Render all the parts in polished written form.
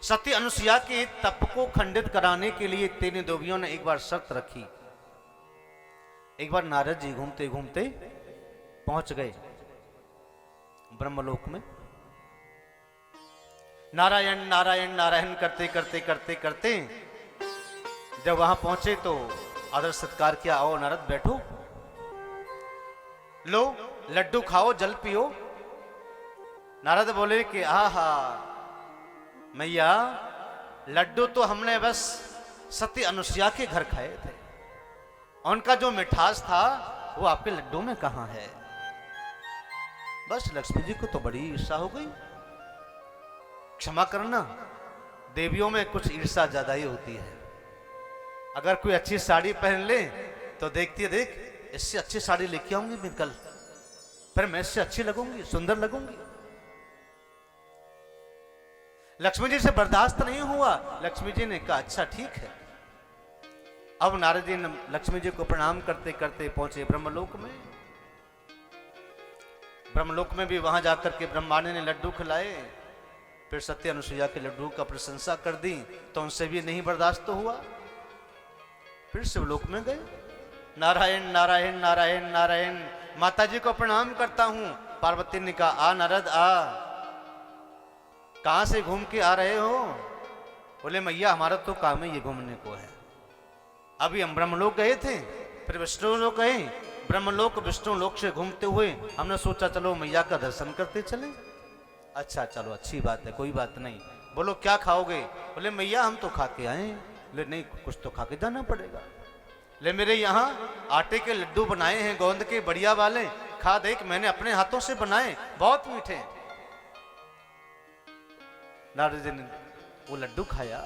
सती अनुसुईया के तप को खंडित कराने के लिए तीन देवियों ने एक बार शर्त रखी। एक बार नारद जी घूमते घूमते पहुंच गए ब्रह्मलोक में। नारायण नारायण नारायण करते करते करते करते जब वहां पहुंचे तो आदर सत्कार किया। आओ नारद बैठो, लो लड्डू खाओ, जल पियो। नारद बोले कि आहा मैया, लड्डू तो हमने बस सती अनुसुईया के घर खाए थे, उनका जो मिठास था वो आपके लड्डू में कहां है। बस लक्ष्मी जी को तो बड़ी ईर्ष्या हो गई। क्षमा करना, देवियों में कुछ ईर्ष्या ज्यादा ही होती है। अगर कोई अच्छी साड़ी पहन ले तो देखती है, देख इससे अच्छी साड़ी लेके आऊंगी मैं कल, फिर मैं इससे अच्छी लगूंगी, सुंदर लगूंगी। लक्ष्मी जी से बर्दाश्त नहीं हुआ। लक्ष्मी जी ने कहा अच्छा ठीक है। अब नारद जी ने लक्ष्मी जी को प्रणाम करते करते पहुंचे ब्रह्मलोक में। ब्रह्मलोक में भी वहां जाकर के ब्रह्मा ने लड्डू खिलाए। फिर सती अनुसुईया के लड्डू का प्रशंसा कर दी तो उनसे भी नहीं बर्दाश्त हुआ। फिर शिवलोक में गए। नारायण नारायण नारायण नारायण, माता जी को प्रणाम करता हूं। पार्वती ने कहा आ नारद आ, कहां से घूम के आ रहे हो? बोले मैया हमारा तो काम है ये घूमने को है। अभी हम ब्रह्मलोक गए थे, फिर विष्णु लोक गए। ब्रह्मलोक विष्णु लोक से घूमते हुए हमने सोचा चलो मैया का दर्शन करते चले। अच्छा चलो अच्छी बात है, कोई बात नहीं। बोलो क्या खाओगे? बोले मैया हम तो खा के आए। बोले नहीं कुछ तो खा के जाना पड़ेगा। ले मेरे यहाँ आटे के लड्डू बनाए हैं गोंद के बढ़िया वाले, खा देख, मैंने अपने हाथों से बनाए, बहुत मीठे। नारद जी ने वो लड्डू खाया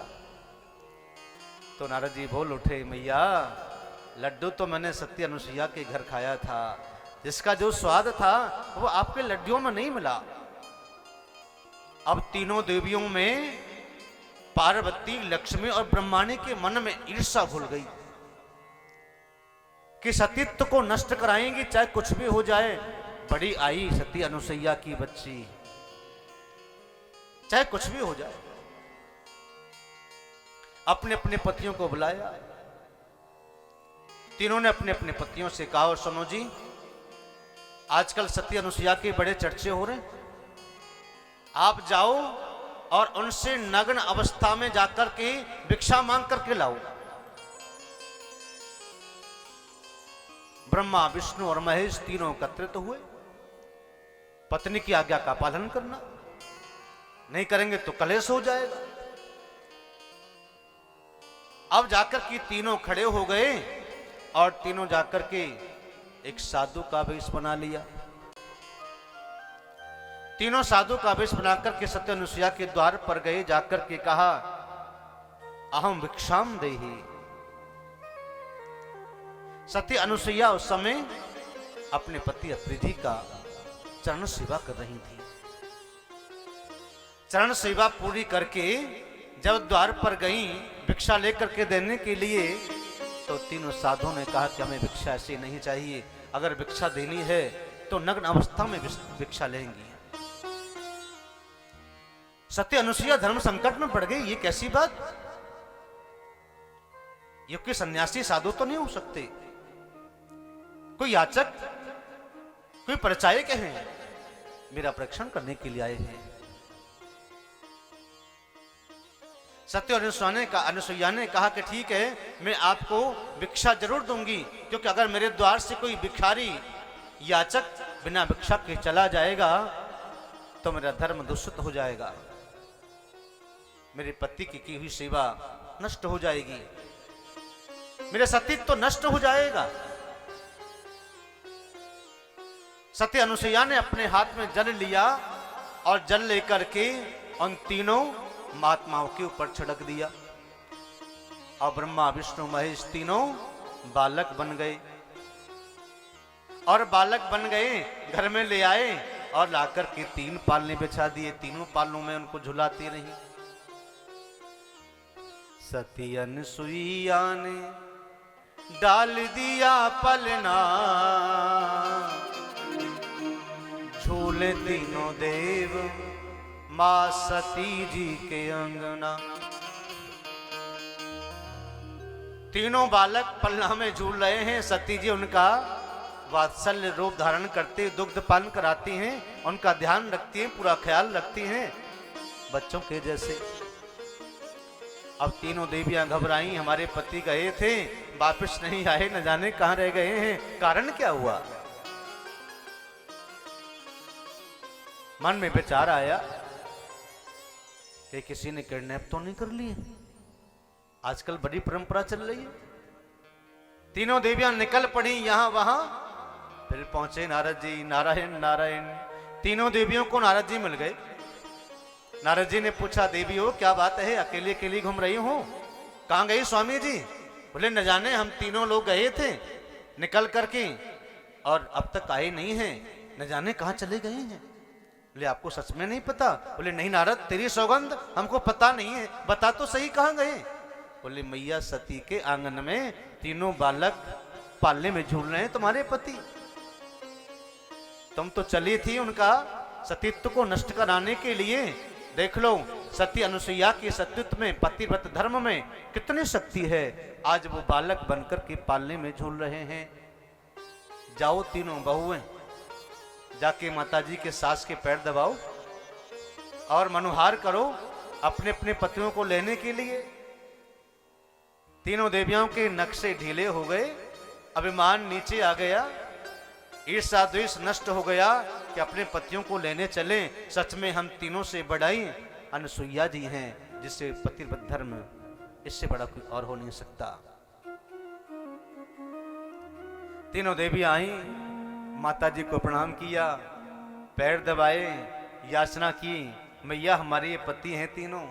तो नारद जी बोल उठे मैया लड्डू तो मैंने सती अनुसुईया के घर खाया था, जिसका जो स्वाद था वो आपके लड्डुओं में नहीं मिला। अब तीनों देवियों में पार्वती, लक्ष्मी और ब्रह्माणी के मन में ईर्ष्या घुल गई कि सतीत्व को नष्ट कराएंगी चाहे कुछ भी हो जाए। बड़ी आई सती अनुसुईया की बच्ची, चाहे कुछ भी हो जाए। अपने अपने पतियों को बुलाया। तीनों ने अपने अपने पतियों से कहा और सुनो जी, आजकल सती अनुसुईया के बड़े चर्चे हो रहे हैं, आप जाओ और उनसे नग्न अवस्था में जाकर के भिक्षा मांग करके लाओ। ब्रह्मा, विष्णु और महेश तीनों एकत्रित हुए। पत्नी की आज्ञा का पालन करना, नहीं करेंगे तो कलेश हो जाएगा। अब जाकर के तीनों खड़े हो गए और तीनों जाकर के एक साधु का वेश बना लिया। तीनों साधु का वेश बनाकर के सती अनुसुईया के द्वार पर गए। जाकर के कहा अहम भिक्षाम देहि। सती अनुसुईया उस समय अपने पति अत्रि जी का चरण सेवा कर रही थी। चरण सेवा पूरी करके जब द्वार पर गई भिक्षा लेकर के देने के लिए, तो तीनों साधुओं ने कहा कि हमें भिक्षा ऐसी नहीं चाहिए, अगर भिक्षा देनी है तो नग्न अवस्था में भिक्षा लेंगी। सती अनुसुईया धर्म संकट में पड़ गई। ये कैसी बात? ये कोई सन्यासी साधु तो नहीं हो सकते, कोई याचक, कोई परिचायक हैं, मेरा परीक्षण करने के लिए आए हैं। सती और अनुसुईया ने कहा कि ठीक है, मैं आपको भिक्षा जरूर दूंगी, क्योंकि अगर मेरे द्वार से कोई भिखारी याचक बिना भिक्षा के चला जाएगा तो मेरा धर्म दूषित हो जाएगा, मेरे पति की हुई सेवा नष्ट हो जाएगी, मेरा सतीत्व तो नष्ट हो जाएगा। सती अनुसुईया ने अपने हाथ में जल लिया और जल लेकर के उन तीनों महात्माओं के ऊपर छिड़क दिया और ब्रह्मा, विष्णु, महेश तीनों बालक बन गए। और बालक बन गए, घर में ले आए और लाकर के 3 पालने बिछा दिए। तीनों पालनों में उनको झुलाती रही। सती अनुसुईया ने डाल दिया पलना, झूले तीनों देव माँ सती जी के अंगना। तीनों बालक पलना में झूल रहे हैं। सती जी उनका वात्सल्य रूप धारण करते दुग्ध पान कराती हैं, उनका ध्यान रखती हैं, पूरा ख्याल रखती हैं बच्चों के जैसे। अब तीनों देवियां घबराई, हमारे पति गए थे वापस नहीं आए, न जाने कहां रह गए हैं, कारण क्या हुआ। मन में विचार आया कि किसी ने किडनैप तो नहीं कर लिए, आजकल बड़ी परंपरा चल रही है। तीनों देवियां निकल पड़ी यहां वहां, फिर पहुंचे नारद जी। नारायण नारायण। तीनों देवियों को नारद जी मिल गए। नारद जी ने पूछा, देवी हो क्या बात है, अकेले अकेली घूम रही हो, कहां गई स्वामी जी। बोले न जाने, हम तीनों लोग गए थे निकल करके और अब तक आए नहीं हैं, न जाने कहां चले गए हैं। बोले आपको सच में नहीं पता। बोले नहीं नारद, तेरी सौगंध, हमको पता नहीं है, बता तो सही कहां गए। बोले मैया सती के आंगन में तीनों बालक पालने में झूल रहे हैं तुम्हारे पति। तुम तो चली थी उनका सतीत्व को नष्ट कराने के लिए। देख लो सती अनुसुईया की सतीत्व में, पतिव्रत धर्म में कितनी शक्ति है। आज वो बालक बनकर के पालने में झूल रहे हैं। जाओ तीनों बहुएं, जाके माताजी के सास के पैर दबाओ और मनुहार करो अपने अपने पतियों को लेने के लिए। तीनों देवियों के नक्शे ढीले हो गए, अभिमान नीचे आ गया, ईर्ष्या द्वेष नष्ट हो गया कि अपने पतियों को लेने चले। सच में हम तीनों से बड़ाई अनुसुईया जी हैं, जिससे पतिव्रत धर्म इससे बड़ा कोई और हो नहीं सकता। तीनों देवी आई, माता जी को प्रणाम किया, पैर दबाए, याचना की, मैया हमारे ये पति हैं तीनों,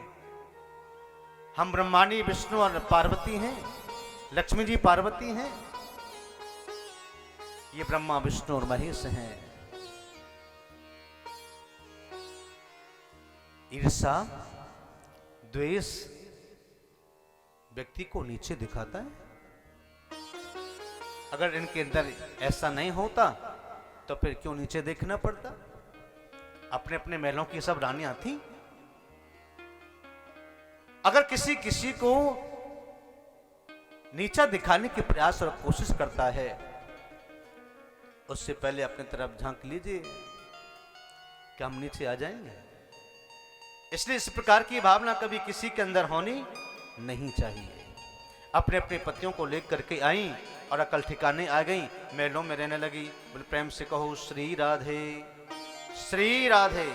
हम ब्रह्मांडी विष्णु और पार्वती हैं, लक्ष्मी जी पार्वती हैं, ये ब्रह्मा विष्णु और महेश हैं। ईर्ष्या द्वेष व्यक्ति को नीचे दिखाता है। अगर इनके अंदर ऐसा नहीं होता तो फिर क्यों नीचे देखना पड़ता। अपने अपने महलों की सब रानियां थी। अगर किसी किसी को नीचा दिखाने के प्रयास और कोशिश करता है, उससे पहले अपनी तरफ झांक लीजिए कि हम नीचे आ जाएंगे। इसलिए इस प्रकार की भावना कभी किसी के अंदर होनी नहीं चाहिए। अपने अपने पतियों को लेकर के आई और अकल ठिकाने आ गई, महलों में रहने लगी। बोले प्रेम से कहो श्री राधे श्री राधे।